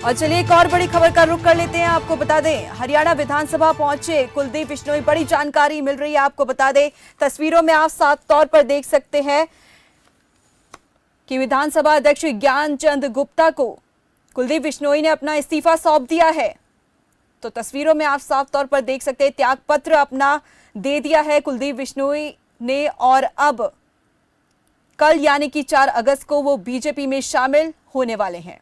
और चलिए एक और बड़ी खबर का रुख कर लेते हैं। आपको बता दें, हरियाणा विधानसभा पहुंचे कुलदीप बिश्नोई। बड़ी जानकारी मिल रही है। आपको बता दें, तस्वीरों में आप साफ तौर पर देख सकते हैं कि विधानसभा अध्यक्ष ज्ञानचंद गुप्ता को कुलदीप बिश्नोई ने अपना इस्तीफा सौंप दिया है। तो तस्वीरों में आप साफ तौर पर देख सकते हैं, त्याग पत्र अपना दे दिया है कुलदीप बिश्नोई ने। और अब कल यानी कि 4 अगस्त को वो बीजेपी में शामिल होने वाले हैं।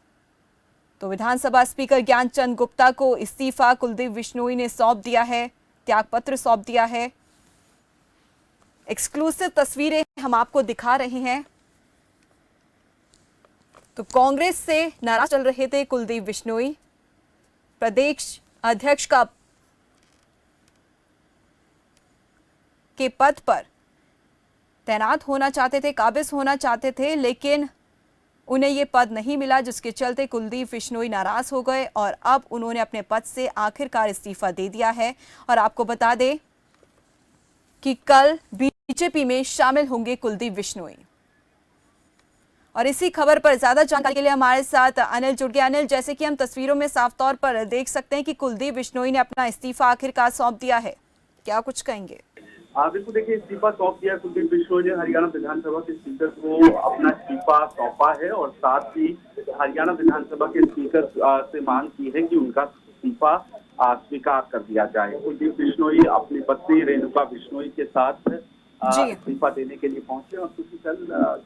तो विधानसभा स्पीकर ज्ञानचंद गुप्ता को इस्तीफा कुलदीप बिश्नोई ने सौंप दिया है, त्याग पत्र सौंप दिया है। एक्सक्लूसिव तस्वीरें हम आपको दिखा रहे हैं। तो कांग्रेस से नाराज चल रहे थे कुलदीप बिश्नोई। प्रदेश अध्यक्ष के पद पर तैनात होना चाहते थे, काबिज होना चाहते थे, लेकिन उन्हें यह पद नहीं मिला, जिसके चलते कुलदीप बिश्नोई नाराज हो गए और अब उन्होंने अपने पद से आखिरकार इस्तीफा दे दिया है। और आपको बता दें कि कल बीजेपी में शामिल होंगे कुलदीप बिश्नोई। और इसी खबर पर ज्यादा जानकारी के लिए हमारे साथ अनिल जुड़ गए। अनिल, जैसे कि हम तस्वीरों में साफ तौर पर देख सकते हैं कि कुलदीप बिश्नोई ने अपना इस्तीफा आखिरकार सौंप दिया है, क्या कुछ कहेंगे? बिल्कुल, देखिए, इस्तीफा सौंप दिया कुलदीप बिश्नोई ने। हरियाणा विधानसभा के स्पीकर को अपना इस्तीफा सौंपा है और साथ ही हरियाणा विधानसभा के स्पीकर से मांग की है कि उनका इस्तीफा स्वीकार कर दिया जाए। कुलदीप बिश्नोई अपनी पत्नी रेणुका बिश्नोई के साथ इस्तीफा देने के लिए पहुंचे और क्योंकि कल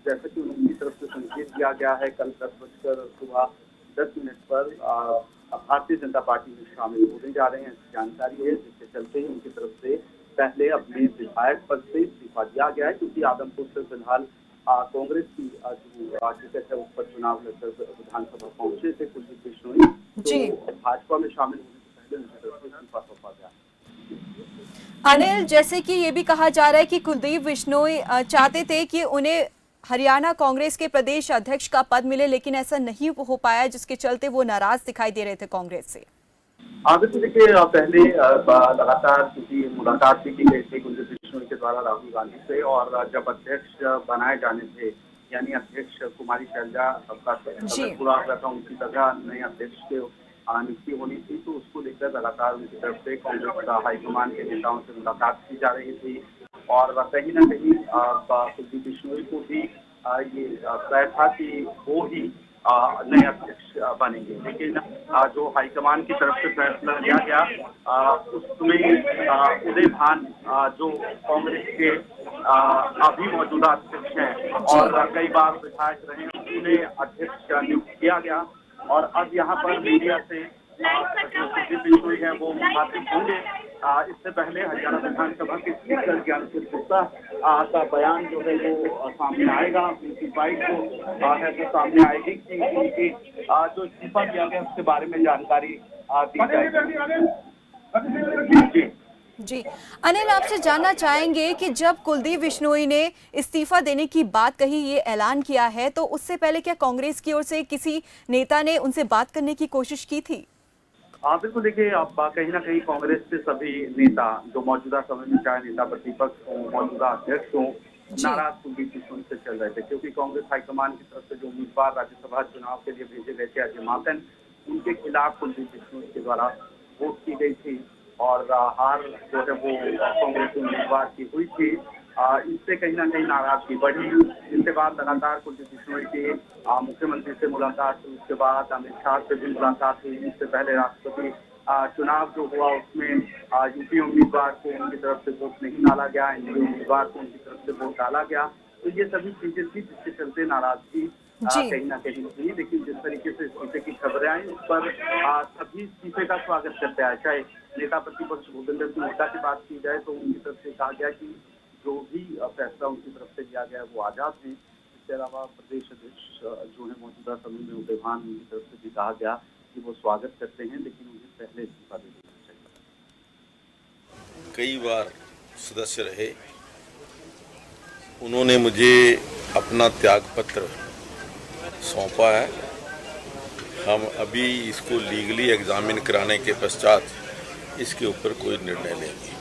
जैसा कि उनकी तरफ से संकेत दिया गया है, कल 10:10 पर भारतीय जनता पार्टी में शामिल होने जा रहे हैं, जानकारी है, जिसके चलते ही उनकी तरफ से पहले अपने विधायक पद से इस्तीफा दिया गया है। क्योंकि आदमपुर से फिलहाल कांग्रेस की जो टिकट है उस पर चुनाव लड़कर विधानसभा पहुंचे थे कुलदीप बिश्नोई, तो भाजपा में शामिल होने से पहले उनकी तरफ से इस्तीफा सौंपा गया। अनिल, जैसे कि ये भी कहा जा रहा है कि कुलदीप बिश्नोई चाहते थे कि उन्हें हरियाणा कांग्रेस के प्रदेश अध्यक्ष का पद मिले, लेकिन ऐसा नहीं हो पाया, जिसके चलते वो नाराज दिखाई दे रहे थे कांग्रेस से। बिल्कुल, देखिए, पहले लगातार क्योंकि मुलाकात भी की गई थी कुलदीप बिश्नोई के द्वारा राहुल गांधी से, और जब अध्यक्ष बनाए जाने थे, यानी अध्यक्ष कुमारी शैलजा का पूरा हो गया था, उनकी जगह नए अध्यक्ष के नियुक्ति होनी थी, तो उसको लेकर लगातार उनकी तरफ से कांग्रेस हाईकमान के नेताओं से मुलाकात की जा रही थी। और कहीं ना कहीं कुलदीप बिश्नोई को भी ये तय था कि वो ही नए अध्यक्ष बनेंगे, लेकिन जो हाईकमान की तरफ से फैसला लिया गया उसमें उदय भान जो कांग्रेस के अभी मौजूदा अध्यक्ष हैं और कई बार विधायक रहे, उन्हें अध्यक्ष नियुक्त किया गया। और अब यहाँ पर मीडिया से जो कुलदीप बिश्नोई है वो मुखातिब होंगे। इससे पहले हरियाणा विधानसभा के स्पीकर ज्ञानचंद गुप्ता का बयान जो है वो सामने आएगा, उनकी बाइट जो है वो सामने आएगी कि उनकी जो इस्तीफा दिया गया उसके बारे में जानकारी दी जाएगी। जी अनिल, आपसे जानना चाहेंगे कि जब कुलदीप बिश्नोई ने इस्तीफा देने की बात कही, ये ऐलान किया है, तो उससे पहले क्या कांग्रेस की ओर से किसी नेता ने उनसे बात करने की कोशिश की थी? बिल्कुल, देखिए, अब कहीं ना कहीं कांग्रेस से सभी नेता जो मौजूदा समय में चाहे नेता प्रतिपक्ष हो, मौजूदा अध्यक्ष हो, नाराज कुलदीप बिश्नोई से चल रहे थे। क्योंकि कांग्रेस हाईकमान की तरफ से जो उम्मीदवार राज्यसभा चुनाव के लिए भेजे गए थे अजय माकन, उनके खिलाफ कुलदीप बिश्नोई के द्वारा वोट की गई थी और हार जो है वो कांग्रेस उम्मीदवार की हुई थी। इससे कहीं ना कहीं नाराजगी बढ़ी। इसके बाद लगातार कुलदीप बिश्नोई की मुख्यमंत्री से मुलाकात हुई, उसके बाद अमित शाह से भी मुलाकात हुई। इससे पहले राष्ट्रपति चुनाव जो हुआ उसमें यूपी उम्मीदवार को उनकी तरफ से वोट नहीं डाला गया, एनडीए उम्मीदवार को उनकी तरफ से वोट डाला गया। तो ये सभी चीजें थी जिसके चलते नाराजगी कहीं ना कहीं हुई। लेकिन जिस तरीके से इस्तीफे की खबरें आई उस पर सभी इस्तीफे का स्वागत करते हैं। चाहे नेता प्रतिपक्ष भूपेंद्र सिंह हुड्डा की बात की जाए तो उनकी तरफ से कहा गया कि जो भी फैसला उनकी तरफ से किया गया वो आजाद है। इसके अलावा प्रदेश अध्यक्ष जो है मौजूदा समय में उदय भान, उनकी तरफ से भी कहा गया कि वो स्वागत करते हैं, लेकिन उन्हें पहले इस्तीफा दे देना चाहिए। कई बार सदस्य रहे, उन्होंने मुझे अपना त्याग पत्र सौंपा है। हम अभी इसको लीगली एग्जामिन कराने के पश्चात इसके ऊपर कोई निर्णय लेंगे।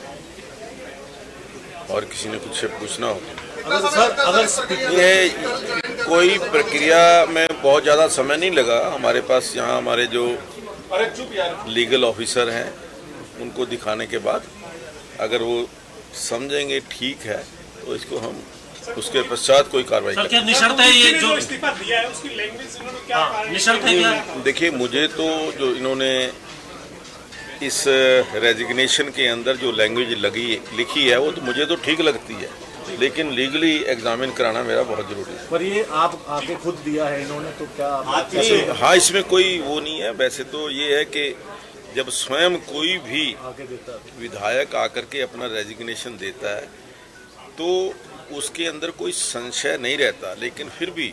और किसी ने कुछ से पूछना हो, ये कोई प्रक्रिया में बहुत ज़्यादा समय नहीं लगा। हमारे पास यहाँ हमारे जो लीगल ऑफिसर हैं उनको दिखाने के बाद अगर वो समझेंगे ठीक है तो इसको हम उसके पश्चात कोई कार्रवाई सर, क्या निशर्त है ये जो इस्तीफा दिया है उसकी लैंग्वेज इन्होंने क्या कहा है? निशर्त है क्या? देखिए, मुझे तो जो इन्होंने इस रेजिग्नेशन के अंदर जो लैंग्वेज लिखी है वो तो मुझे तो ठीक लगती है, लेकिन लीगली एग्जामिन कराना मेरा बहुत जरूरी है। पर ये आप आके खुद दिया है इन्होंने, तो क्या हाँ, इसमें कोई वो नहीं है। वैसे तो ये है कि जब स्वयं कोई भी आके देता है? विधायक आकर के अपना रेजिग्नेशन देता है तो उसके अंदर कोई संशय नहीं रहता, लेकिन फिर भी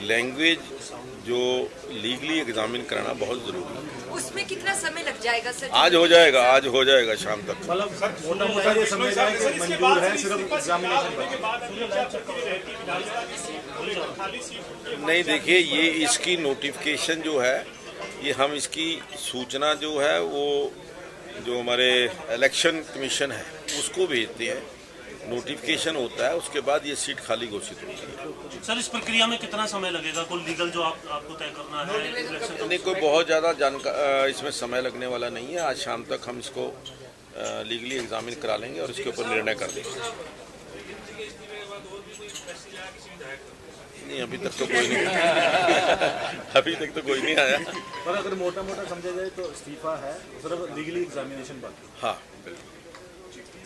लैंग्वेज जो लीगली एग्जामिन कराना बहुत जरूरी है। उसमें कितना समय लग जाएगा सर? आज हो जाएगा शाम तक। मतलब मोटा मोटा ये समझ रहा है कि मंजूर है सिर्फ एग्जामिनेशन नहीं, देखिए, ये इसकी नोटिफिकेशन जो है ये हम इसकी सूचना जो है वो जो हमारे इलेक्शन कमीशन है उसको भेजते हैं, नोटिफिकेशन होता है, उसके बाद ये सीट खाली घोषित होती है। सर, इस प्रक्रिया में कितना समय लगेगा? कोई लीगल जो आपको तय करना है इलेक्शन? नहीं, कोई बहुत ज़्यादा इसमें समय लगने वाला नहीं है। आज शाम तक हम इसको लीगली एग्जामिन करा लेंगे और इसके ऊपर निर्णय कर देंगे। नहीं, अभी तक तो कोई नहीं अभी तक तो कोई नहीं आया। पर अगर मोटा मोटा समझा जाए तो इस्तीफा है, सिर्फ लीगली एग्जामिनेशन बाकी। हाँ, बिल्कुल।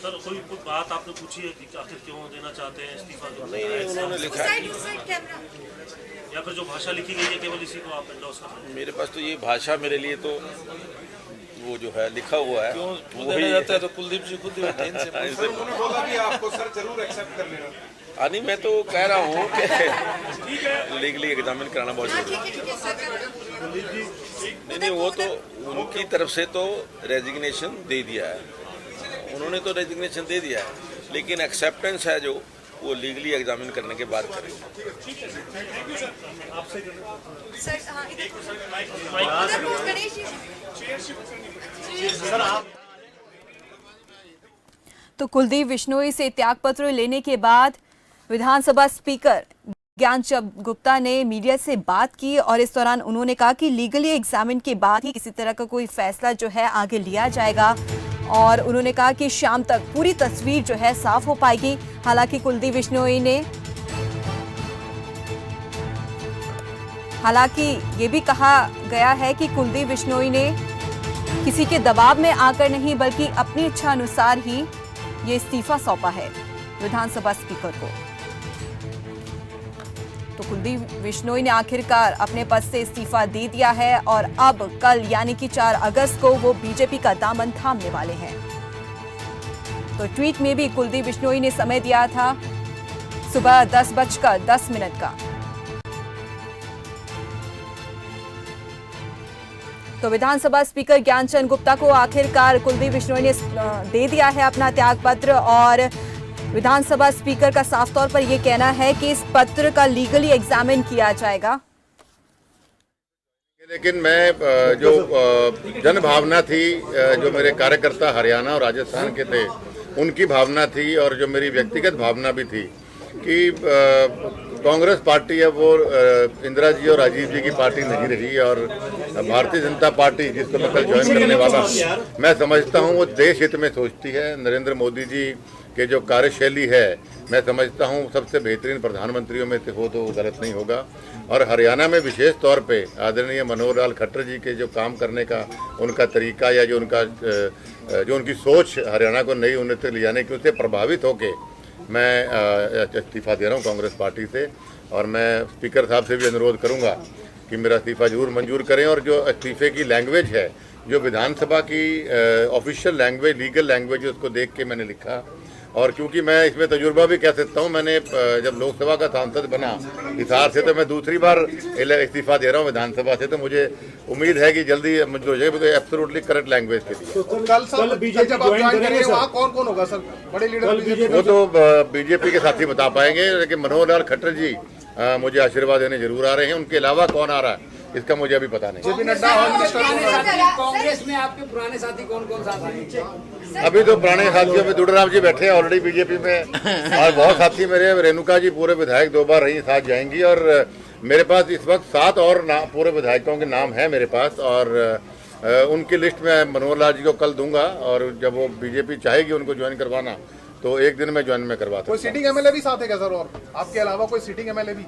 सर, कोई बात आपने पूछी है कि आखिर क्यों देना चाहते हैं इस्तीफा? नहीं, उन्होंने लिखा है। या फिर जो भाषा लिखी गई है केवल इसी को आप एंडोर्स कर रहे हैं? मेरे पास तो ये भाषा मेरे लिए तो वो जो है लिखा हुआ है वही जाता है, तो कुलदीप जी खुद उन्होंने बोला कि आपको सर जरूर एक्सेप्ट कर लेना। नहीं, मैं तो कह रहा हूँ कि लीगली एग्जामिन कराना बहुत जरूरी है। नहीं, वो तो उनकी तरफ से तो रेजिग्नेशन दे दिया है, उन्होंने तो रेजिग्नेशन दे दिया है, लेकिन एक्सेप्टेंस है जो वो लीगली एग्जामिन करने के बाद करेंगे। तो कुलदीप बिश्नोई से त्यागपत्र लेने के बाद विधानसभा स्पीकर ज्ञानचंद गुप्ता ने मीडिया से बात की और इस दौरान उन्होंने कहा कि लीगली एग्जामिन के बाद ही किसी तरह का कोई फैसला जो है आगे लिया जाएगा और उन्होंने कहा कि शाम तक पूरी तस्वीर जो है साफ हो पाएगी। हालांकि कुलदीप बिश्नोई ने ये भी कहा गया है कि कुलदीप बिश्नोई ने किसी के दबाव में आकर नहीं बल्कि अपनी इच्छा अनुसार ही ये इस्तीफा सौंपा है विधानसभा स्पीकर को। तो कुलदीप बिश्नोई ने आखिरकार अपने पद से इस्तीफा दे दिया है और अब कल यानी कि 4 अगस्त को वो बीजेपी का दामन थामने वाले हैं। तो ट्वीट में भी कुलदीप बिश्नोई ने समय दिया था सुबह 10:10 का। तो विधानसभा स्पीकर ज्ञानचंद गुप्ता को आखिरकार कुलदीप बिश्नोई ने दे दिया है अपना त्यागपत्र और विधानसभा स्पीकर का साफ तौर पर यह कहना है कि इस पत्र का लीगली एग्जामिन किया जाएगा। लेकिन मैं जो जन भावना थी, जो मेरे कार्यकर्ता हरियाणा और राजस्थान के थे उनकी भावना थी और जो मेरी व्यक्तिगत भावना भी थी कि कांग्रेस पार्टी है वो इंदिरा जी और राजीव जी की पार्टी नहीं रही और भारतीय जनता पार्टी जिसको मैं कल ज्वाइन करने वाला हूँ, मैं समझता हूँ वो देश हित में सोचती है। नरेंद्र मोदी जी के जो कार्यशैली है मैं समझता हूँ सबसे बेहतरीन प्रधानमंत्रियों में से हो तो गलत नहीं होगा। और हरियाणा में विशेष तौर पे आदरणीय मनोहर लाल खट्टर जी के जो काम करने का उनका तरीका या जो उनकी सोच हरियाणा को नई उन्नति ले जाने की, उससे प्रभावित होकर मैं इस्तीफा दे रहा हूँ कांग्रेस पार्टी से। और मैं स्पीकर साहब से भी अनुरोध करूँगा कि मेरा इस्तीफा जरूर मंजूर करें और जो इस्तीफे की लैंग्वेज है, जो विधानसभा की ऑफिशियल लैंग्वेज, लीगल लैंग्वेज, उसको देख के मैंने लिखा। और क्योंकि मैं इसमें तजुर्बा भी कह सकता हूँ, मैंने जब लोकसभा का सांसद बना हिसार से, तो मैं दूसरी बार इस्तीफा दे रहा हूँ विधानसभा से, तो मुझे उम्मीद है कि जल्दी मंजूर हो जाएगी। एब्सोल्युटली करेक्ट लैंग्वेज के लिए। तो कल बीजेपी जब आप ज्वाइन करेंगे वहाँ कौन होगा सर? बड़े लीडर वो तो बीजेपी के साथी बता पाएंगे, लेकिन मनोहर लाल खट्टर जी मुझे आशीर्वाद देने जरूर आ रहे हैं। उनके अलावा कौन आ रहा है इसका मुझे अभी पता नहीं। JP Nadda home minister Congress में आपके पुराने साथी कौन कौन साथी हैं? अभी तो पुराने साथियों में दुडराम जी बैठे हैं ऑलरेडी बीजेपी में, और बहुत साथी मेरे, रेणुका जी पूरे विधायक 2 बार रही, साथ जाएंगी, और मेरे पास इस वक्त 7 और पूरे विधायकों के नाम है मेरे पास, और उनकी लिस्ट में मनोहर लाल जी को कल दूंगा, और जब वो बीजेपी चाहेगी उनको ज्वाइन करवाना तो एक दिन में ज्वाइन में करवाता। कोई सिटिंग एमएलए भी साथ है क्या सर? और आपके अलावा कोई सिटिंग एमएलए भी?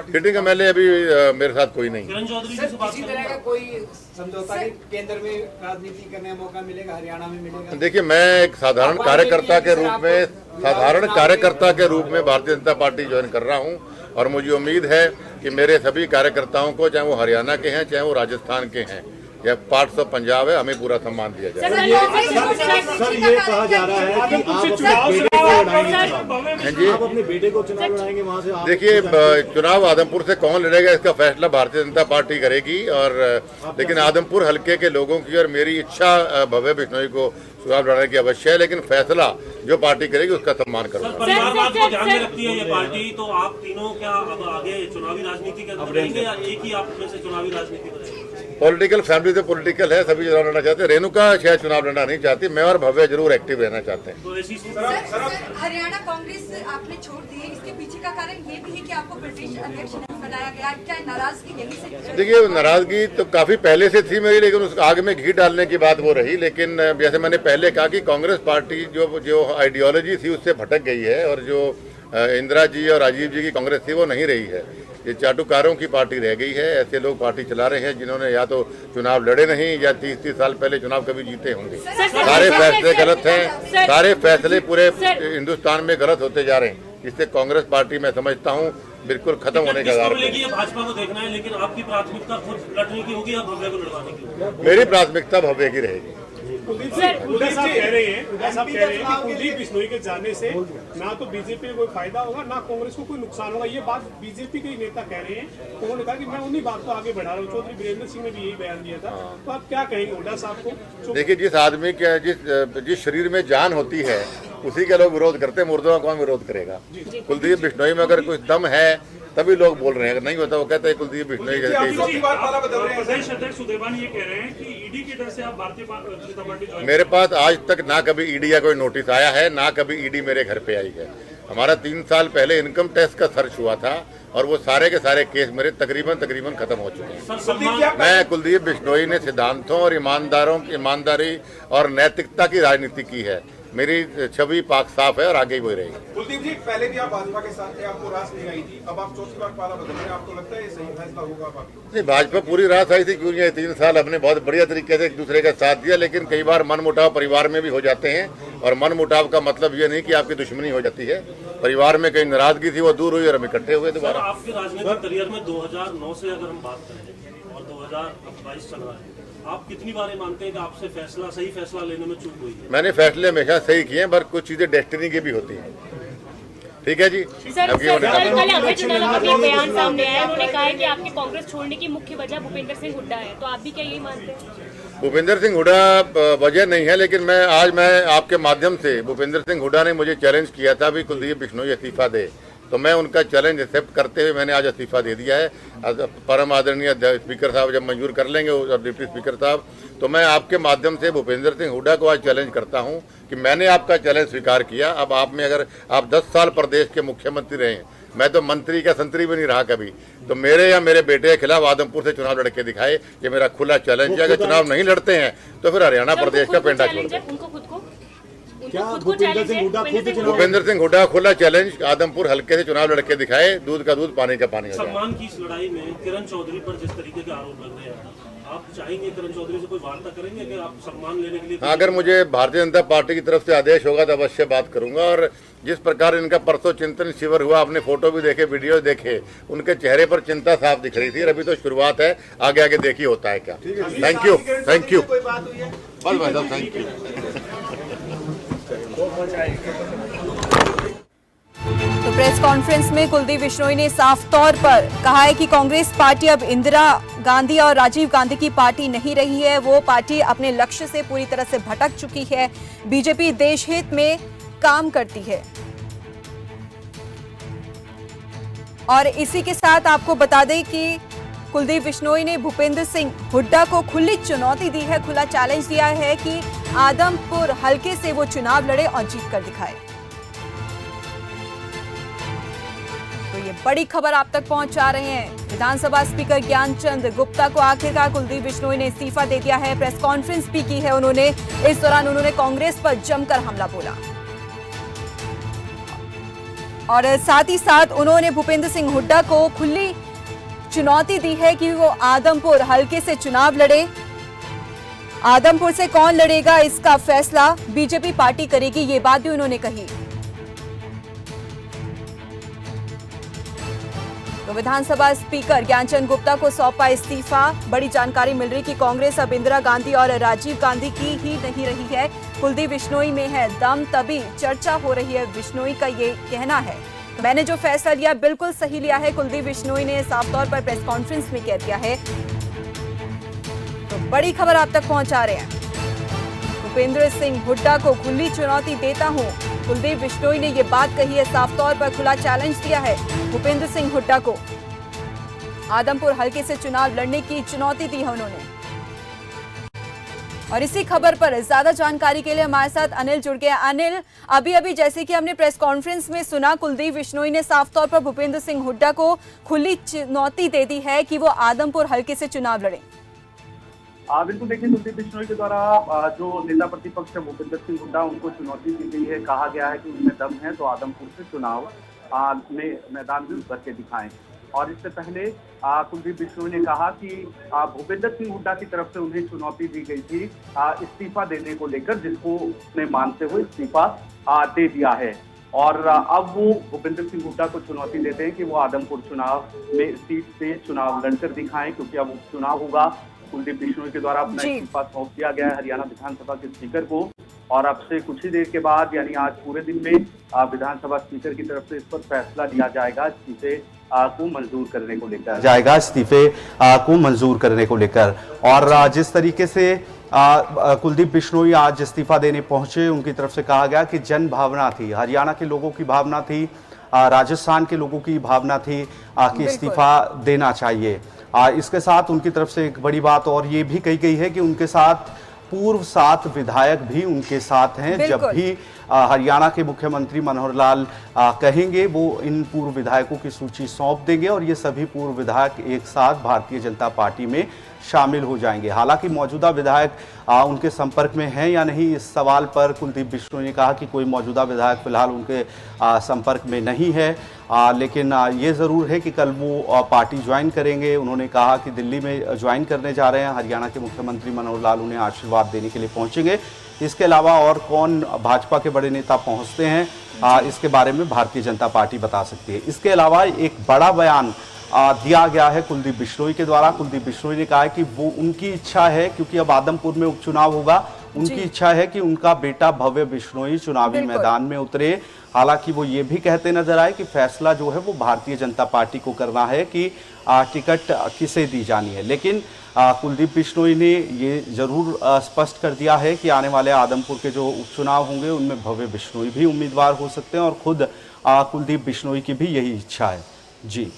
सिटिंग एमएलए अभी मेरे साथ कोई नहीं। किरण चौधरी सर, जी से बात किसी तरह का कोई समझौता नहीं, केंद्र में राजनीति करने का मौका मिलेगा, हरियाणा में मिलेगा? देखिए, मैं एक साधारण कार्यकर्ता के रूप में भारतीय जनता पार्टी ज्वाइन कर रहा हूं, और मुझे उम्मीद है कि मेरे सभी कार्यकर्ताओं को, चाहे वो हरियाणा के हैं, चाहे वो राजस्थान के हैं, या पार्ट्स ऑफ पंजाब है, हमें पूरा सम्मान दिया जाए। सर, ये कहा जा रहा है कि आप अपने बेटे को चुनाव लड़ाएंगे वहाँ से। देखिए, चुनाव आदमपुर से कौन लड़ेगा इसका फैसला भारतीय जनता पार्टी करेगी, और लेकिन आदमपुर हल्के के लोगों की और मेरी इच्छा भव्य बिश्नोई को चुनाव लड़ने की अवश्य है, लेकिन फैसला जो पार्टी करेगी उसका सम्मान करूंगा। परिवारवाद को ध्यान में रखती है ये पार्टी, तो आप तीनों क्या अब आगे चुनावी राजनीति के अंदर रहेंगे या एक ही आप में से चुनावी राजनीति करेंगे? पॉलिटिकल फैमिली तो पॉलिटिकल है, सभी चुनाव लड़ना चाहते हैं। रेणुका शायद चुनाव लड़ना नहीं चाहती, मैं और भव्य जरूर एक्टिव रहना चाहते हैं। तो ऐसी हरियाणा कांग्रेस आपने छोड़ दी है, इसके पीछे का कारण ये भी है कि आपको प्रदेश अध्यक्ष नहीं बनाया गया, क्या नाराजगी यही से? देखिए, नाराजगी तो काफी पहले से थी मेरी, लेकिन उस आग में घी डालने की बात वो रही। लेकिन जैसे मैंने पहले कहा कि कांग्रेस पार्टी जो आइडियोलॉजी थी उससे भटक गई है, और जो इंदिरा जी और राजीव जी की कांग्रेस थी वो नहीं रही है। ये चाटुकारों की पार्टी रह गई है। ऐसे लोग पार्टी चला रहे हैं जिन्होंने या तो चुनाव लड़े नहीं, या 30 साल पहले चुनाव कभी जीते होंगे। सारे फैसले गलत हैं, सारे फैसले पूरे हिंदुस्तान में गलत होते जा रहे हैं, जिससे कांग्रेस पार्टी मैं समझता हूँ बिल्कुल खत्म होने का कारण है। भाजपा को देखना है, लेकिन आपकी प्राथमिकता खुद लड़ने की होगी या भव्य को लड़वाने की होगी? मेरी प्राथमिकता भव्य की रहेगी। कुलदीप साहब कह रहे हैं कि कुलदीप बिश्नोई के जाने से ना तो बीजेपी में कोई फायदा होगा, ना कांग्रेस को कोई नुकसान होगा। ये बात बीजेपी के नेता कह रहे हैं। उन्होंने कहा कि मैं उन्हीं बात को आगे बढ़ा रहा हूँ। चौधरी वीरेंद्र सिंह ने भी यही बयान दिया था। तो आप क्या कहेंगे हुड्डा साहब को? देखिए, जिस आदमी के जिस शरीर में जान होती है उसी के लोग विरोध करते हैं, मुर्दों का कौन विरोध करेगा? कुलदीप बिश्नोई में अगर कुछ दम है तभी लोग बोल रहे हैं, अगर नहीं होता वो कहते हैं कुलदीप बिश्नोई। प्रदेश अध्यक्ष सुदेवान ये कह रहे हैं कि ईडी की डर से आप भारतीय जनता पार्टी। मेरे पास आज तक ना कभी ईडी का कोई नोटिस आया है, ना कभी ईडी मेरे घर पे आई है। हमारा 3 साल पहले इनकम टैक्स का सर्च हुआ था, और वो सारे के सारे केस मेरे तकरीबन खत्म हो चुके हैं। मैं कुलदीप बिश्नोई ने सिद्धांतों और ईमानदारी और नैतिकता की राजनीति की है। मेरी छवि पाक साफ है और आगे ही वही रहेगी। कुलदीप जी, पहले भी आप भाजपा के साथ थे, आपको रास नहीं आई थी, अब आप चौथी बार पाला बदल रहे हैं, आपको लगता है ये सही फैसला होगा? नहीं, भाजपा पूरी रास आई थी, क्यों नहीं? 3 साल हमने बहुत बढ़िया तरीके से एक दूसरे का साथ दिया, लेकिन कई बार मनमुटाव परिवार में भी हो जाते हैं, और मनमुटाव का मतलब ये नहीं कि आपकी दुश्मनी हो जाती है। परिवार में कहीं नाराजगी थी, वो दूर हुई और हम इकट्ठे हुए दोबारा। आपके राजनीतिक करियर में 2009 से अगर हम बात करें और 2022 चल रहा है, आप कितनी बार मानते हैं कि आपसे सही फैसला लेने में चूक हुई है? मैंने फैसले हमेशा सही किए हैं, पर कुछ चीजें डेस्टिनी की भी होती हैं। ठीक है जी। सर, कल अभय चौटाला का भी बयान सामने आया। उन्होंने कहा है कि आपके कांग्रेस छोड़ने की मुख्य वजह भूपेंद्र सिंह हुड्डा है, तो आप भी क्या यही मानते हैं? भूपेंद्र सिंह हुड्डा वजह नहीं है, लेकिन मैं आपके माध्यम से, भूपेंद्र सिंह हुड्डा ने मुझे चैलेंज किया था भी कुलदीप बिश्नोई इस्तीफा दे, तो मैं उनका चैलेंज एक्सेप्ट करते हुए मैंने आज इस्तीफा दे दिया है। परम आदरणीय स्पीकर साहब जब मंजूर कर लेंगे, और डिप्टी स्पीकर साहब, तो मैं आपके माध्यम से भूपेंद्र सिंह हुड्डा को आज चैलेंज करता हूं कि मैंने आपका चैलेंज स्वीकार किया। अब आप में अगर आप 10 साल प्रदेश के मुख्यमंत्री रहे, मैं तो मंत्री का संतरी भी नहीं रहा कभी, तो मेरे या मेरे बेटे के खिलाफ आदमपुर से चुनाव लड़के दिखाए, ये मेरा खुला चैलेंज है। अगर चुनाव नहीं लड़ते हैं तो फिर हरियाणा प्रदेश का पेंडा छोड़ दें। भूपेंद्र सिंह हुड्डा खुला चैलेंज, आदमपुर हल्के से चुनाव लड़के दिखाए, दूध का दूध पानी का पानी हो जाए। सम्मान की इस लड़ाई में किरण चौधरी पर जिस तरीके के आरोप लग रहे हैं, आप चाहेंगे किरण चौधरी से कोई वार्ता करेंगे कि आप सम्मान लेने के लिए? अगर मुझे भारतीय जनता पार्टी की तरफ से आदेश होगा तो अवश्य बात करूंगा। और जिस प्रकार इनका परसों चिंतन शिविर हुआ, आपने फोटो भी देखे, वीडियो देखे, उनके चेहरे पर चिंता साफ दिख रही थी। अभी तो शुरुआत है, आगे आगे देखिए होता है क्या। Thank you. बस भाई साहब, थैंक यू। तो प्रेस कॉन्फ्रेंस में कुलदीप बिश्नोई ने साफ तौर पर कहा है कि कांग्रेस पार्टी अब इंदिरा गांधी और राजीव गांधी की पार्टी नहीं रही है। वो पार्टी अपने लक्ष्य से पूरी तरह से भटक चुकी है। बीजेपी देश हित में काम करती है। और इसी के साथ आपको बता दें कि कुलदीप बिश्नोई ने भूपेंद्र सिंह हुड्डा को खुली चुनौती दी है, खुला चैलेंज दिया है कि आदमपुर हलके से वो चुनाव लड़े और जीत कर दिखाए। तो ये बड़ी खबर आप तक पहुंचा रहे हैं। विधानसभा स्पीकर ज्ञानचंद गुप्ता को आखिरकार कुलदीप बिश्नोई ने इस्तीफा दे दिया है। प्रेस कॉन्फ्रेंस भी की है उन्होंने। इस दौरान उन्होंने कांग्रेस पर जमकर हमला बोला और साथ ही साथ उन्होंने भूपेंद्र सिंह हुड्डा को खुली चुनौती दी है कि वो आदमपुर हलके से चुनाव लड़े। आदमपुर से कौन लड़ेगा इसका फैसला बीजेपी पार्टी करेगी, ये बात भी उन्होंने कही। तो विधानसभा स्पीकर ज्ञानचंद गुप्ता को सौंपा इस्तीफा। बड़ी जानकारी मिल रही कि कांग्रेस अब इंदिरा गांधी और राजीव गांधी की ही नहीं रही है, कुलदीप बिश्नोई में है दम, तभी चर्चा हो रही है। बिश्नोई का ये कहना है, तो मैंने जो फैसला लिया बिल्कुल सही लिया है, कुलदीप बिश्नोई ने साफ तौर पर प्रेस कॉन्फ्रेंस में कह दिया है। तो बड़ी खबर आप तक पहुंचा रहे हैं। भूपेंद्र सिंह हुड्डा को खुली चुनौती देता हूं, कुलदीप बिश्नोई ने ये बात कही है, साफ तौर पर खुला चैलेंज दिया है भूपेंद्र सिंह हुड्डा को। आदमपुर हलके से चुनाव लड़ने की चुनौती दी है उन्होंने। और इसी खबर पर ज्यादा जानकारी के लिए हमारे साथ अनिल जुड़ गए। अनिल, अभी जैसे कि हमने प्रेस कॉन्फ्रेंस में सुना, कुलदीप बिश्नोई ने साफ तौर पर भूपेंद्र सिंह हुड्डा को खुली चुनौती दे दी है कि वो आदमपुर हलके से चुनाव लड़े। बिल्कुल, देखिए कुलदीप बिश्नोई के द्वारा जो नेता प्रतिपक्ष है भूपेंद्र सिंह हुड्डा, उनको चुनौती दी गई है। कहा गया है कि उनमें दम है तो आदमपुर से चुनाव में मैदान में उतर के दिखाएं। और इससे पहले कुलदीप बिश्नोई ने कहा कि भूपेंद्र सिंह हुड्डा की तरफ से उन्हें चुनौती दी गई थी इस्तीफा देने को लेकर, जिसको उन्हें मानते हुए इस्तीफा दे दिया है। और अब वो भूपेंद्र सिंह हुड्डा को चुनौती देते हैं कि वो आदमपुर चुनाव में सीट से चुनाव लड़कर दिखाएं, क्योंकि अब चुनाव होगा। कुलदीप बिश्नोई के द्वारा अपना इस्तीफा सौंप दिया गया है हरियाणा विधानसभा के स्पीकर को। और अब से कुछ ही देर के बाद, यानी आज पूरे दिन में विधानसभा स्पीकर की तरफ से इस पर फैसला लिया जाएगा, इस्तीफे को मंजूर करने को लेकर इस्तीफे को मंजूर करने को लेकर। और जिस तरीके से कुलदीप बिश्नोई आज इस्तीफा देने पहुंचे, उनकी तरफ से कहा गया कि जन भावना थी, हरियाणा के लोगों की भावना थी, राजस्थान के लोगों की भावना थी कि इस्तीफा देना चाहिए। इसके साथ उनकी तरफ से एक बड़ी बात और ये भी कही गई है कि उनके साथ पूर्व 7 विधायक भी उनके साथ हैं। जब भी हरियाणा के मुख्यमंत्री मनोहर लाल कहेंगे, वो इन पूर्व विधायकों की सूची सौंप देंगे और ये सभी पूर्व विधायक एक साथ भारतीय जनता पार्टी में शामिल हो जाएंगे। हालांकि मौजूदा विधायक उनके संपर्क में हैं या नहीं, इस सवाल पर कुलदीप बिश्नोई ने कहा कि कोई मौजूदा विधायक फिलहाल उनके संपर्क में नहीं है, लेकिन ये ज़रूर है कि कल वो पार्टी ज्वाइन करेंगे। उन्होंने कहा कि दिल्ली में ज्वाइन करने जा रहे हैं। हरियाणा के मुख्यमंत्री मनोहर लाल उन्हें आशीर्वाद देने के लिए पहुंचेंगे। इसके अलावा और कौन भाजपा के बड़े नेता पहुंचते हैं, इसके बारे में भारतीय जनता पार्टी बता सकती है। इसके अलावा एक बड़ा बयान दिया गया है कुलदीप बिश्नोई के द्वारा। कुलदीप बिश्नोई ने कहा है कि वो उनकी इच्छा है, क्योंकि अब आदमपुर में उपचुनाव होगा, उनकी इच्छा है कि उनका बेटा भव्य बिश्नोई चुनावी मैदान में उतरे। हालांकि वो ये भी कहते नजर आए कि फैसला जो है वो भारतीय जनता पार्टी को करना है कि टिकट किसे दी जानी है। लेकिन कुलदीप बिश्नोई ने ये जरूर स्पष्ट कर दिया है कि आने वाले आदमपुर के जो उपचुनाव होंगे उनमें भव्य बिश्नोई भी उम्मीदवार हो सकते हैं और खुद कुलदीप बिश्नोई की भी यही इच्छा है। जी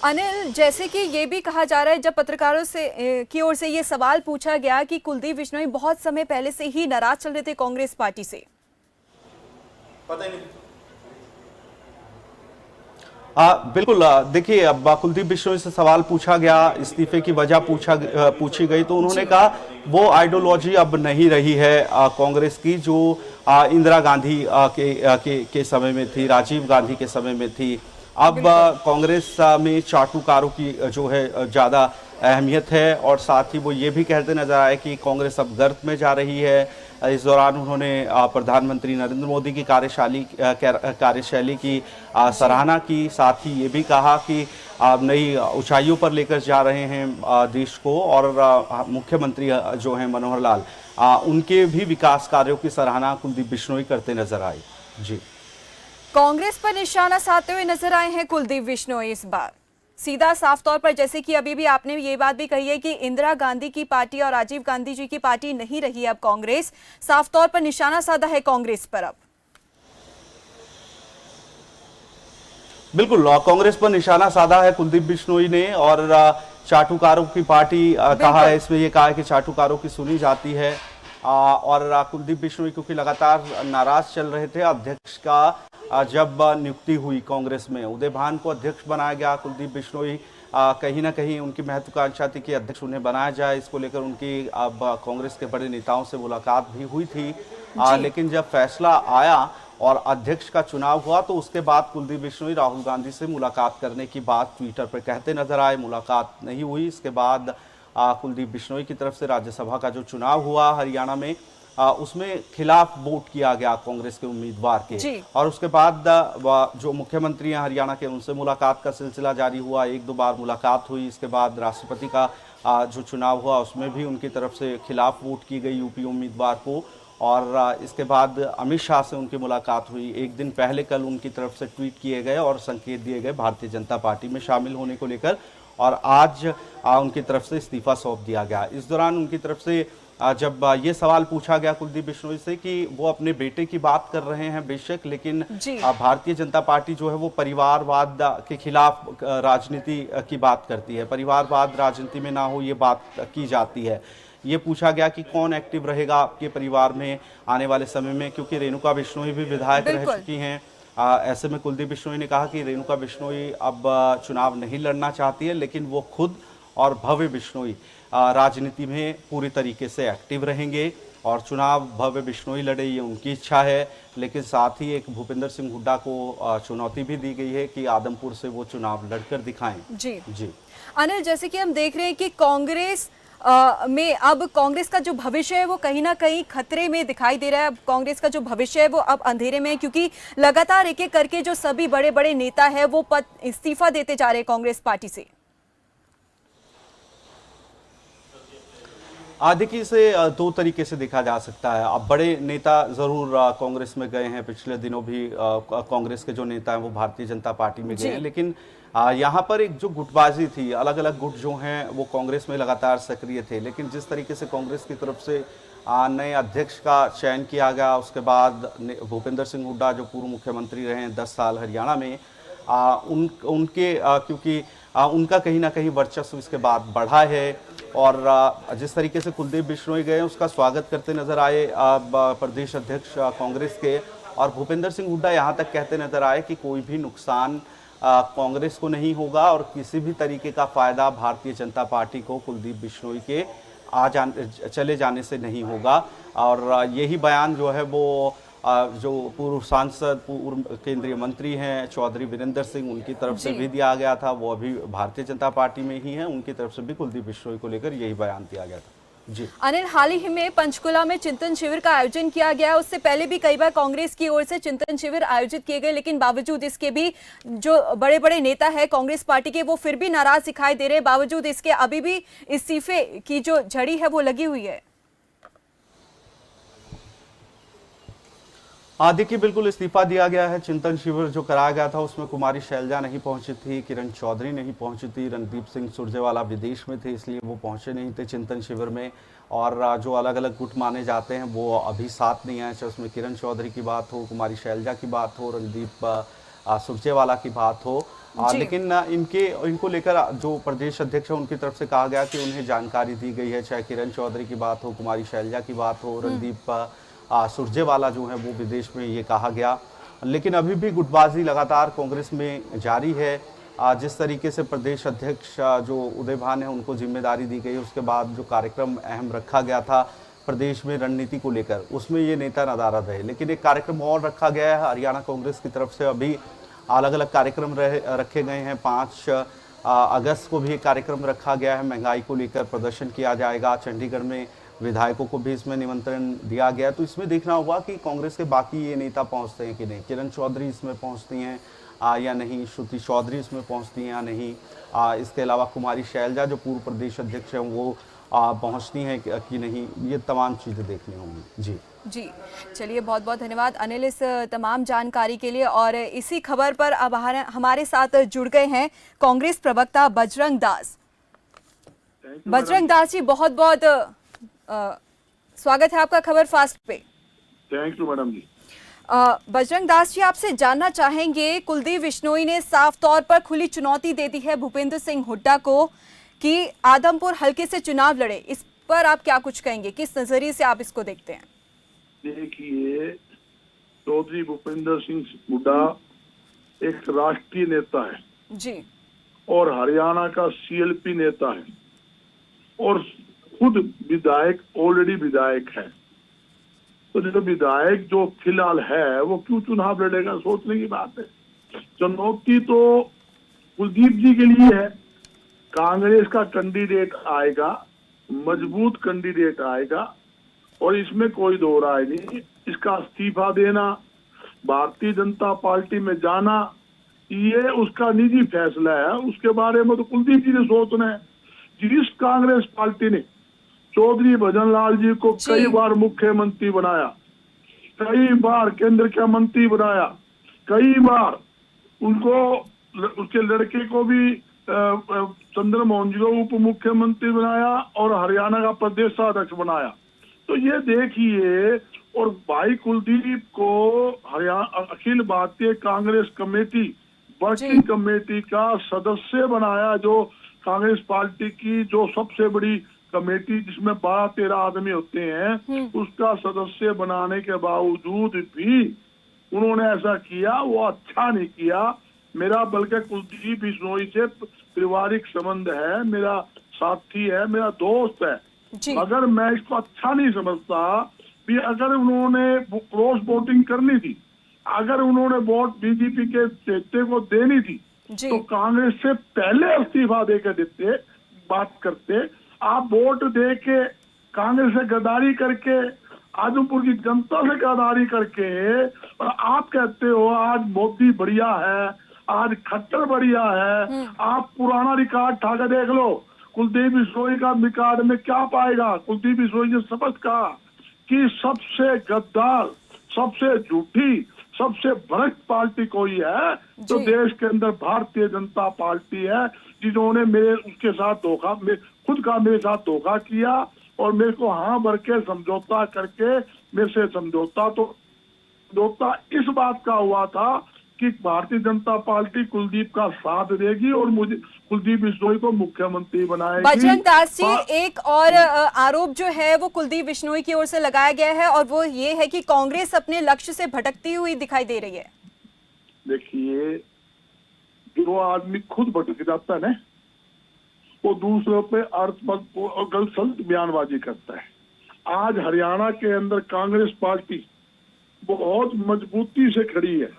अनिल, जैसे कि ये भी कहा जा रहा है, जब पत्रकारों से की ओर से ये सवाल पूछा गया कि कुलदीप बिश्नोई बहुत समय पहले से ही नाराज चल रहे थे कांग्रेस पार्टी से, पता ही नहीं। बिल्कुल, देखिए अब कुलदीप बिश्नोई से सवाल पूछा गया, इस्तीफे की वजह पूछी गई, तो उन्होंने कहा वो आइडियोलॉजी अब नहीं रही है कांग्रेस की, जो इंदिरा गांधी के समय में थी, राजीव गांधी के समय में थी। अब कांग्रेस में चाटुकारों की जो है ज़्यादा अहमियत है और साथ ही वो ये भी कहते नजर आए कि कांग्रेस अब गर्त में जा रही है। इस दौरान उन्होंने प्रधानमंत्री नरेंद्र मोदी की कार्यशैली की सराहना की, साथ ही ये भी कहा कि नई ऊंचाइयों पर लेकर जा रहे हैं देश को। और मुख्यमंत्री जो हैं मनोहर लाल, उनके भी विकास कार्यों की सराहना कुलदीप बिश्नोई करते नजर आए। जी, कांग्रेस पर निशाना साधते हुए नजर आए हैं कुलदीप बिश्नोई इस बार सीधा साफ तौर पर, जैसे कि अभी भी आपने ये बात भी कही है कि इंदिरा गांधी की पार्टी और राजीव गांधी जी की पार्टी नहीं रही अब कांग्रेस, साफ तौर पर निशाना साधा है कांग्रेस पर अब। बिल्कुल, कांग्रेस पर निशाना साधा है कुलदीप बिश्नोई ने। और चाटुकारों की पार्टी कहा है। इसमें ये कहा है कि चाटुकारों की सुनी जाती है। और कुलदीप बिश्नोई क्योंकि लगातार नाराज चल रहे थे, अध्यक्ष का जब नियुक्ति हुई कांग्रेस में, उदय भान को अध्यक्ष बनाया गया। कुलदीप बिश्नोई कहीं ना कहीं उनकी महत्वाकांक्षा थी कि अध्यक्ष उन्हें बनाया जाए। इसको लेकर उनकी अब कांग्रेस के बड़े नेताओं से मुलाकात भी हुई थी। लेकिन जब फैसला आया और अध्यक्ष का चुनाव हुआ तो उसके बाद कुलदीप बिश्नोई राहुल गांधी से मुलाकात करने की बात ट्विटर पर कहते नजर आए। मुलाकात नहीं हुई। इसके बाद कुलदीप बिश्नोई की तरफ से राज्यसभा का जो चुनाव हुआ हरियाणा में, उसमें खिलाफ वोट किया गया कांग्रेस के उम्मीदवार के। और उसके बाद जो मुख्यमंत्री हैं हरियाणा के, उनसे मुलाकात का सिलसिला जारी हुआ। 1-2 बार मुलाकात हुई। इसके बाद राष्ट्रपति का जो चुनाव हुआ उसमें भी उनकी तरफ से खिलाफ वोट की गई यूपी उम्मीदवार को। और इसके बाद अमित शाह से उनकी मुलाकात हुई। एक दिन पहले कल उनकी तरफ से ट्वीट किए गए और संकेत दिए गए भारतीय जनता पार्टी में शामिल होने को लेकर। और आज उनकी तरफ से इस्तीफा सौंप दिया गया। इस दौरान उनकी तरफ से जब ये सवाल पूछा गया कुलदीप बिश्नोई से कि वो अपने बेटे की बात कर रहे हैं बेशक, लेकिन भारतीय जनता पार्टी जो है वो परिवारवाद के खिलाफ राजनीति की बात करती है। परिवारवाद राजनीति में ना हो ये बात की जाती है। ये पूछा गया कि कौन एक्टिव रहेगा आपके परिवार में आने वाले समय में, क्योंकि रेणुका बिश्नोई भी विधायक रह चुकी हैं। ऐसे में कुलदीप बिश्नोई ने कहा कि रेणुका बिश्नोई अब चुनाव नहीं लड़ना चाहती है, लेकिन वो खुद और भव्य बिश्नोई राजनीति में पूरी तरीके से एक्टिव रहेंगे और चुनाव भव्य बिश्नोई लड़े, ये उनकी इच्छा है। लेकिन साथ ही एक भूपेंद्र सिंह हुड्डा को चुनौती भी दी गई है कि आदमपुर से वो चुनाव लड़कर दिखाएं। जी अनिल, जैसे कि हम देख रहे हैं कि कांग्रेस में अब कांग्रेस का जो भविष्य है वो कहीं ना कहीं खतरे में दिखाई दे रहा है। अब कांग्रेस का जो भविष्य है वो अब अंधेरे में है, क्योंकि लगातार एक एक करके जो सभी बड़े बड़े नेता है वो पद इस्तीफा देते जा रहे हैं कांग्रेस पार्टी से। देखिए, इसे 2 तरीके से देखा जा सकता है। अब बड़े नेता जरूर कांग्रेस में गए हैं, पिछले दिनों भी कांग्रेस के जो नेता हैं वो भारतीय जनता पार्टी में गए हैं। लेकिन यहाँ पर एक जो गुटबाजी थी, अलग अलग गुट जो हैं वो कांग्रेस में लगातार सक्रिय थे। लेकिन जिस तरीके से कांग्रेस की तरफ से नए अध्यक्ष का चयन किया गया, उसके बाद भूपेंद्र सिंह हुड्डा जो पूर्व मुख्यमंत्री रहे हैं 10 साल हरियाणा में, उनके क्योंकि उनका कहीं ना कहीं वर्चस्व इसके बाद बढ़ा है। और जिस तरीके से कुलदीप बिश्नोई गए उसका स्वागत करते नजर आए प्रदेश अध्यक्ष कांग्रेस के। और भूपेंद्र सिंह हुड्डा यहाँ तक कहते नजर आए कि कोई भी नुकसान कांग्रेस को नहीं होगा और किसी भी तरीके का फायदा भारतीय जनता पार्टी को कुलदीप बिश्नोई के चले जाने से नहीं होगा। और यही बयान जो है वो जो पूर्व सांसद, पूर्व केंद्रीय मंत्री हैं चौधरी वीरेंद्र सिंह, उनकी तरफ से भी दिया गया था। वो अभी भारतीय जनता पार्टी में ही हैं, उनकी तरफ से भी कुलदीप बिश्नोई को लेकर यही बयान दिया गया था। जी अनिल, हाल ही में पंचकुला में चिंतन शिविर का आयोजन किया गया। उससे पहले भी कई बार कांग्रेस की ओर से चिंतन शिविर आयोजित किए गए, लेकिन बावजूद इसके भी जो बड़े बड़े नेता है कांग्रेस पार्टी के वो फिर भी नाराज दिखाई दे रहे हैं। बावजूद इसके अभी भी इस्तीफे की जो झड़ी है वो लगी हुई है। देखिए, बिल्कुल इस्तीफा दिया गया है। चिंतन शिविर जो कराया गया था उसमें कुमारी शैलजा नहीं पहुंची थी, किरण चौधरी नहीं पहुंची थी, रणदीप सिंह सुरजेवाला विदेश में थे इसलिए वो पहुंचे नहीं थे चिंतन शिविर में। और जो अलग अलग गुट माने जाते हैं वो अभी साथ नहीं आए, चाहे उसमें किरण चौधरी की बात हो, कुमारी शैलजा की बात हो, रणदीप सुरजेवाला की बात हो। लेकिन इनको लेकर जो प्रदेश अध्यक्ष है उनकी तरफ से कहा गया कि उन्हें जानकारी दी गई है, चाहे किरण चौधरी की बात हो, कुमारी शैलजा की बात हो, रणदीप सुरजेवाला जो है वो विदेश में, ये कहा गया। लेकिन अभी भी गुटबाजी लगातार कांग्रेस में जारी है। जिस तरीके से प्रदेश अध्यक्ष जो उदय भान है उनको जिम्मेदारी दी गई, उसके बाद जो कार्यक्रम अहम रखा गया था प्रदेश में रणनीति को लेकर, उसमें ये नेता नदारद है। लेकिन एक कार्यक्रम और रखा गया है हरियाणा कांग्रेस की तरफ से। अभी अलग अलग कार्यक्रम रखे गए हैं। 5 अगस्त को भी एक कार्यक्रम रखा गया है, महंगाई को लेकर प्रदर्शन किया जाएगा। चंडीगढ़ में विधायकों को भी इसमें निमंत्रण दिया गया। तो इसमें देखना होगा कि कांग्रेस के बाकी ये नेता पहुंचते हैं कि नहीं। किरण चौधरी इसमें पहुंचती हैं या नहीं, श्रुति चौधरी इसमें पहुंचती हैं या नहीं। इसके अलावा कुमारी शैलजा जो पूर्व प्रदेश अध्यक्ष हैं वो पहुंचती हैं कि नहीं, ये तमाम चीज़ें देखनी होंगी। जी चलिए, बहुत बहुत धन्यवाद अनिल इस तमाम जानकारी के लिए। और इसी खबर पर अब हमारे साथ जुड़ गए हैं कांग्रेस प्रवक्ता बजरंग दास। बजरंग दास जी, बहुत बहुत स्वागत है आपका खबर फास्ट पे। थैंक यू मैडम जी। बजरंग दास जी, आपसे जानना चाहेंगे, कुलदीप बिश्नोई ने साफ तौर पर खुली चुनौती दे दी है भूपेंद्र सिंह हुड्डा को कि आदमपुर हल्के से चुनाव लड़े, इस पर आप क्या कुछ कहेंगे, किस नजरिए से आप इसको देखते हैं? देखिए, चौधरी भूपेंद्र सिंह हुड्डा एक राष्ट्रीय नेता है जी, और हरियाणा का सीएलपी नेता है और खुद विधायक, ऑलरेडी विधायक है। तो जो विधायक जो फिलहाल है वो क्यों चुनाव लड़ेगा, सोचने की बात है। चुनौती तो कुलदीप जी के लिए है। कांग्रेस का कैंडिडेट आएगा, मजबूत कैंडिडेट आएगा और इसमें कोई दो राय नहीं। इसका इस्तीफा देना, भारतीय जनता पार्टी में जाना, ये उसका निजी फैसला है। उसके बारे में तो कुलदीप जी ने सोचना है। जिस कांग्रेस पार्टी ने चौधरी भजन लाल जी को कई बार मुख्यमंत्री बनाया, कई बार केंद्र का मंत्री बनाया, कई बार उनको, उसके लड़के को भी चंद्रमोहन जी को उप मुख्यमंत्री बनाया और हरियाणा का प्रदेशाध्यक्ष बनाया। तो ये देखिए, और भाई कुलदीप को Haryana Akhil Bharatiya Congress committee, working committee का सदस्य बनाया, जो कांग्रेस पार्टी की जो सबसे बड़ी कमेटी जिसमें 12-13 आदमी होते हैं, उसका सदस्य बनाने के बावजूद भी उन्होंने ऐसा किया। वो अच्छा नहीं किया। मेरा बल्कि कुलदीप बिश्नोई से पारिवारिक संबंध है, मेरा साथी है, मेरा दोस्त है, मगर मैं इसको अच्छा नहीं समझता कि अगर उन्होंने क्रॉस वोटिंग करनी थी, अगर उन्होंने वोट बीजेपी के नेता को देनी थी, तो कांग्रेस से पहले इस्तीफा देकर देते, बात करते। आप वोट दे के कांग्रेस से गद्दारी करके, आजमपुर की जनता से गद्दारी करके, और आप कहते हो आज मोदी बढ़िया है, आज खट्टर बढ़िया है। आप पुराना रिकॉर्ड ठाकर देख लो, कुलदीप बिश्नोई का रिकॉर्ड में क्या पाएगा। कुलदीप बिश्नोई ने शपथ कहा कि सबसे गद्दार, सबसे झूठी, सबसे भ्रष्ट पार्टी कोई है तो देश के अंदर भारतीय जनता पार्टी है, जिन्होंने मेरे उसके साथ धोखा, खुद का मेरे साथ धोखा किया और मेरे को हाँ भर के समझौता करके मेरे से समझौता इस बात का हुआ था कि भारतीय जनता पार्टी कुलदीप का साथ देगी और मुझे कुलदीप बिश्नोई को मुख्यमंत्री बनाएगी। बजरंग दास जी, एक और आरोप जो है वो कुलदीप बिश्नोई की ओर से लगाया गया है और वो ये है कि कांग्रेस अपने लक्ष्य से भटकती हुई दिखाई दे रही है। देखिए, जो आदमी खुद भटक जाता है ना, वो दूसरों पे अर्थमत और गलत बयानबाजी करता है। आज हरियाणा के अंदर कांग्रेस पार्टी बहुत मजबूती से खड़ी है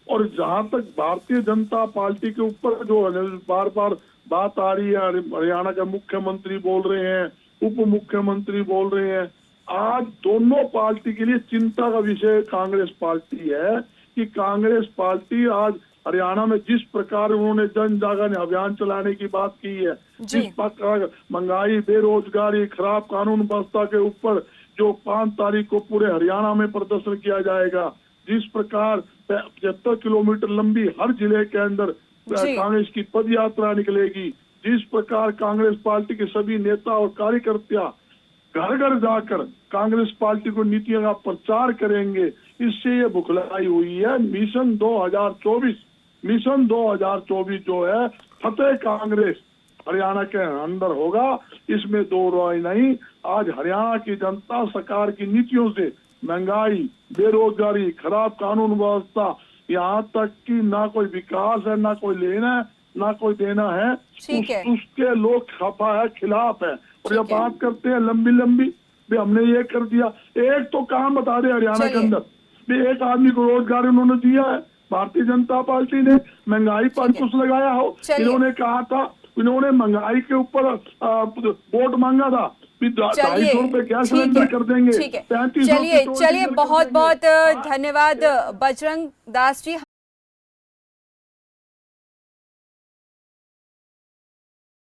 और जहां तक भारतीय जनता पार्टी के ऊपर जो बार बार बात आ रही है, हरियाणा के मुख्यमंत्री बोल रहे हैं, उप मुख्यमंत्री बोल रहे हैं, आज दोनों पार्टी के लिए चिंता का विषय कांग्रेस पार्टी है कि कांग्रेस पार्टी आज हरियाणा में जिस प्रकार उन्होंने जन जागरण अभियान चलाने की बात की है, जिस प्रकार महंगाई, बेरोजगारी, खराब कानून व्यवस्था के ऊपर जो 5 तारीख को पूरे हरियाणा में प्रदर्शन किया जाएगा, जिस प्रकार 75 किलोमीटर लंबी हर जिले के अंदर कांग्रेस की पद यात्रा निकलेगी, जिस प्रकार कांग्रेस पार्टी के सभी नेता और कार्यकर्ता घर घर जाकर कांग्रेस पार्टी को नीतियों का प्रचार करेंगे, इससे ये बुखलाई हुई है। मिशन 2024 जो है, फतेह कांग्रेस हरियाणा के अंदर होगा, इसमें दो राय नहीं। आज हरियाणा की जनता सरकार की नीतियों से महंगाई, बेरोजगारी, खराब कानून व्यवस्था, यहाँ तक कि ना कोई विकास है, ना कोई लेना है, ना कोई देना है, उसके लोग खफा है, खिलाफ है। और जब बात करते हैं लंबी भी हमने ये कर दिया, एक तो काम बता दे हरियाणा के अंदर भी एक आदमी को रोजगार उन्होंने दिया है भारतीय जनता पार्टी ने, महंगाई पर कुछ लगाया हो। इन्होंने कहा था, इन्होंने महंगाई के ऊपर वोट मांगा था, 250 रुपए गैस सिलेंडर कर देंगे, 35। चलिए बहुत बहुत धन्यवाद बजरंग दास जी।